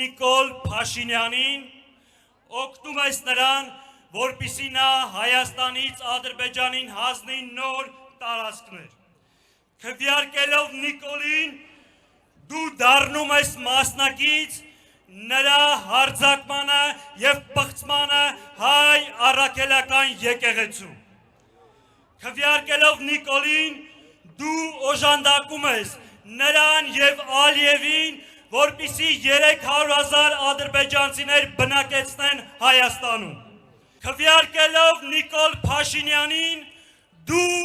Նիկոլ Փաշինյանին, օգնում ես նրան, որպեսզի նա Հայաստանից Ադրբեջանին հանձնի նոր տարածքներ։ Քվեարկելով Նիկոլին, դու դառնում ես մասնակից նրա հարձակմանը և պղծմանը հայ առաքելական եկեղեցու։ Քվեարկելով Նիկոլին, դու օժանդակում ես նրան և Ալիևին, որպեսզի 300,000 ադրբեջանցիներ բնակեցնեն Հայաստանում։ Քվեարկելով Նիկոլ Փաշինյանին, դու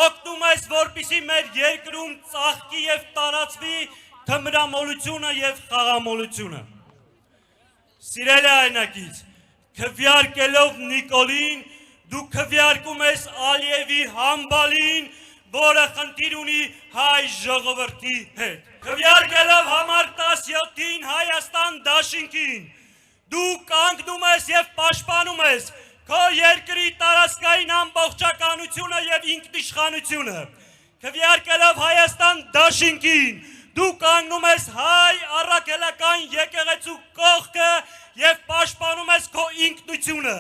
օգնում ես, որպեսզի մեր երկրում ծաղկի և տարածվի թմրամոլությունը և խաղամոլությունը։ Սիրելի հայրենակից, քվեարկելով Նիկոլին, դու քվեարկում ես Ալիևի համբալին, որը խնդիր ունի հայ ժողովրդի հետ։ Քվեարկելով համար 17-ին Հայաստան դաշինքին, դու կանգնում ես և պաշտպանում ես քո երկրի տարածքային ամբողջականությունը և ինքնիշխանությունը։ Քվեարկելով Հայաստան դաշինքին, դու կանգնում ես հայ առաքելական եկեղեցու կողքը և պաշտպանում ես քո ինքնությունը։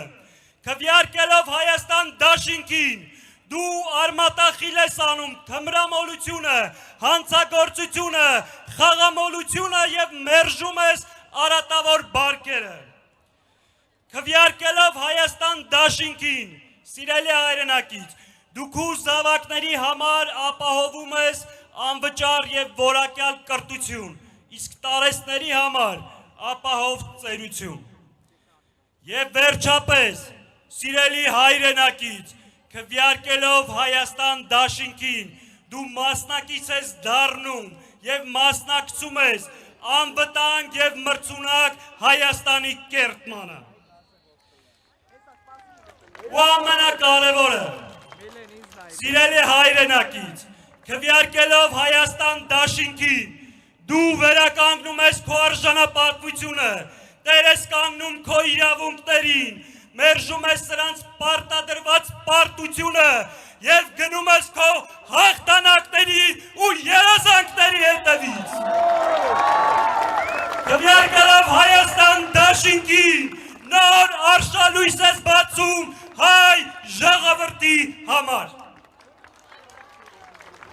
Քվեարկելով Հայաստան դաշինքին, դու արմատախիլ ես անում թմրամոլությունը, հանցագործությունը, խաղամոլությունը և մերժում ես արատավոր բարգերը։ Քվեարկելով Հայաստան դաշինքին, սիրելի հայրենակից, դու քո զավակների համար ապահովում ես անվճար և որակյալ կրթություն, իսկ տարեցների համար ապահով ծերություն։ Եվ վերջապես, սիրելի հայրենակից, քվեարկելով Հայաստան դաշինքին, դու մասնակից ես դառնում և մասնակցում ես անվտանգ և մրցունակ Հայաստանի կերտմանը։ Ու ամենակարևորը, սիրելի հայրենակից, քվեարկելով Հայաստան դաշինքին, դու վերականգնում ես քո արժանապատվությունը, տեր ես կանգնում քո իրավունքներին, մերժում ես սրանց պարտադրված պարտությունը և գնում ես քո հաղթանակների ու երազանքների հետևից։ Քվեարկելով Հայաստան դաշինքին, նոր արշալույս ես բացում հայ ժողովրդի համար։